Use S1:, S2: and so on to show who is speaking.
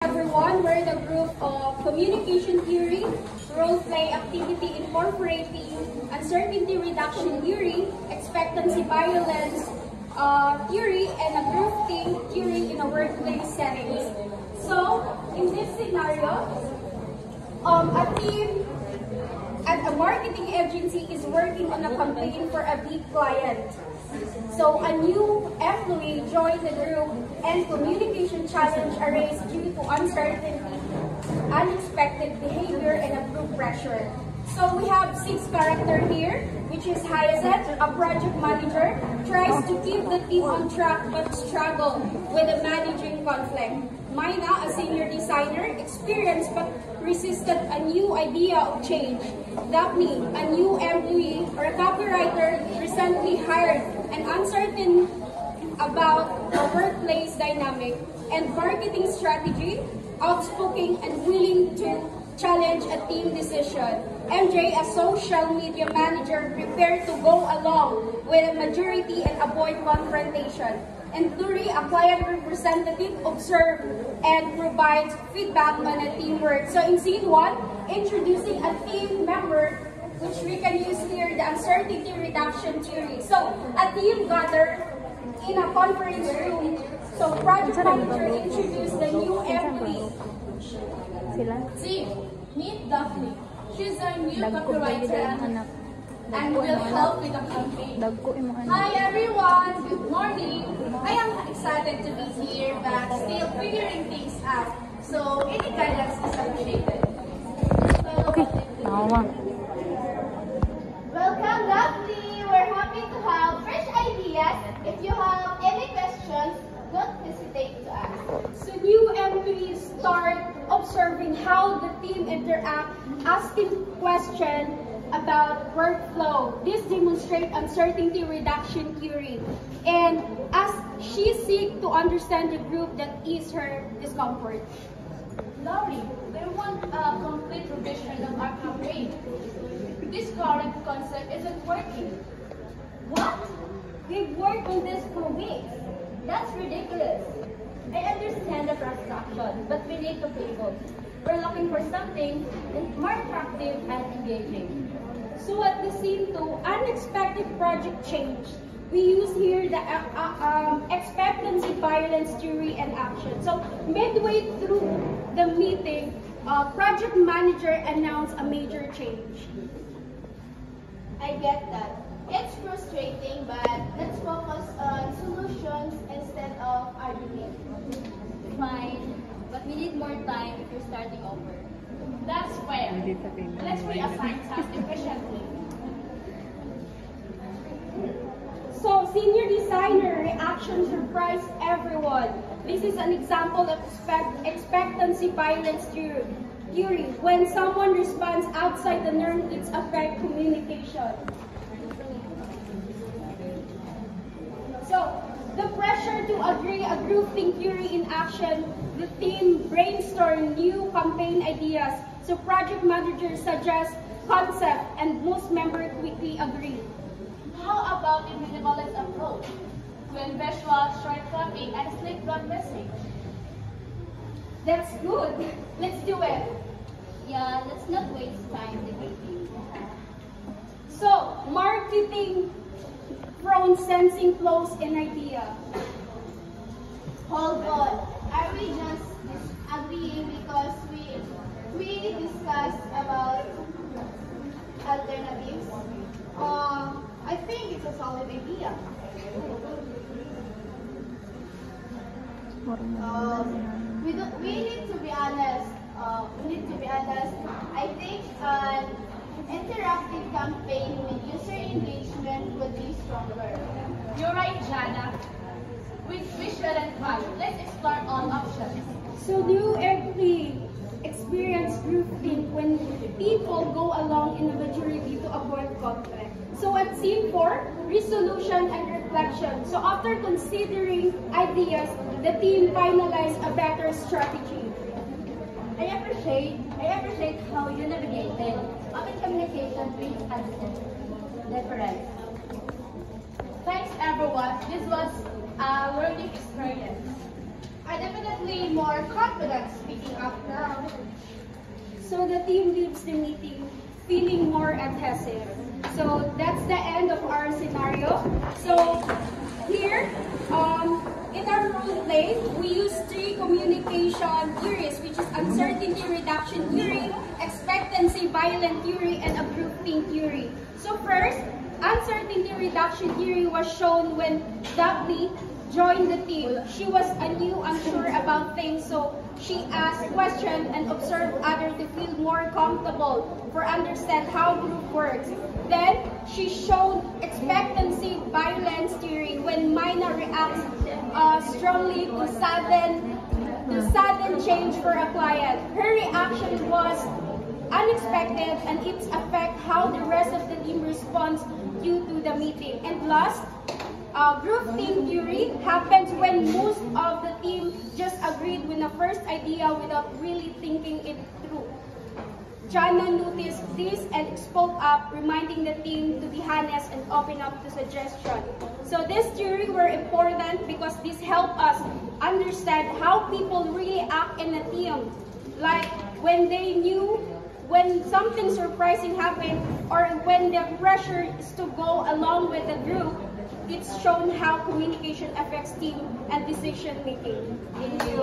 S1: Everyone, we're the group of communication theory, role play activity incorporating uncertainty reduction theory, expectancy violence theory, and a group think theory in a workplace settings. So, in this scenario, a team at a marketing agency is working on a campaign for a big client. So a new employee joined the group and communication challenge arose due to uncertainty, unexpected behavior, and a group pressure. So we have 6 characters here, which is Hyacinth, a project manager, tries to keep the team on track but struggle with the managing conflict. Mina, a senior designer, experienced but resisted a new idea of change. Daphne, a new employee or a copywriter recently hired and uncertain about the workplace dynamic and marketing strategy, outspoken and willing to challenge a team decision. MJ, a social media manager, prepared to go along with a majority and avoid confrontation. And Duri, a client representative, observes and provides feedback on a teamwork. So in scene 1, introducing a team member, which we can use here, the uncertainty reduction theory. So a team gathered in a conference room. So project manager introduced the new employee.
S2: See, meet Daphne. She's our new copywriter and will help with the campaign. Hi everyone, good morning. I am excited to be here but still figuring things out. So any guidance is appreciated.
S3: Okay.
S4: Welcome Daphne. We're happy to have fresh ideas. If you have any questions, don't hesitate to ask.
S1: So new employees start observing how the team interact, asking questions about workflow. This demonstrates uncertainty reduction theory. And as she seeks to understand the group that is her discomfort.
S2: Laurie, they want a complete revision of our campaign. This current concept isn't working.
S4: What? We've worked on this for weeks. That's ridiculous. I understand the frustration, but we need to pivot. We're looking for something more attractive and engaging.
S1: So at the scene 2, unexpected project change. We use here the expectancy violence theory and action. So midway through the meeting, project manager announced a major change.
S4: I get that. It's frustrating, but let's focus on solutions instead of arguing.
S5: Fine, but we need more time if you're starting over.
S2: That's fair. Let's reassign tasks efficiently.
S1: So senior designer reaction surprised everyone. This is an example of expectancy violence theory. When someone responds outside the norm, it affects communication. So the pressure to agree, a group think theory in action. The team brainstorm new campaign ideas. So project managers suggest concept and most members quickly agree.
S2: How about a minimalist approach? When visual, short copy, and sleek broad message.
S1: That's good. Let's do it.
S5: Yeah, let's not waste time debating.
S1: So, marketing from sensing flows and idea.
S4: Hold on. Are we just agreeing because we discussed about alternatives? I think it's a solid idea. We need to be honest. I think an interactive campaign with user engagement would be stronger.
S2: You're right, Jana. We shouldn't fight. Let's explore all options.
S1: So, do you ever experience groupthink when people go along in a majority to avoid conflict? So at scene 4, resolution and reflection. So after considering ideas, the team finalized a better strategy.
S5: I appreciate how you navigated. Open communication brings us difference.
S2: Thanks everyone. This was a learning experience. I definitely more confident speaking up now.
S1: So the team leaves the meeting feeling more adhesive. So that's the end of our scenario. So here, in our role play, we use 3 communication theories, which is uncertainty reduction theory, expectancy violent theory, and a grouping theory. So first, uncertainty reduction theory was shown when Daphne joined the team. She was unsure about things, so she asked questions and observed others to feel more comfortable for understand how group works. Then she showed expectancy violence theory when Mina reacts strongly to sudden change for a client. Her reaction was unexpected and it affects how the rest of the team responds due to the meeting. And last, group team theory happens when most of the team just agreed with the first idea without really thinking it through. Jana noticed this and spoke up, reminding the team to be honest and open up to suggestions. So this theory were important because this helped us understand how people really act in a team. Like when they knew when something surprising happened or when the pressure is to go along with the group. It's shown how communication affects team and decision making. Thank you.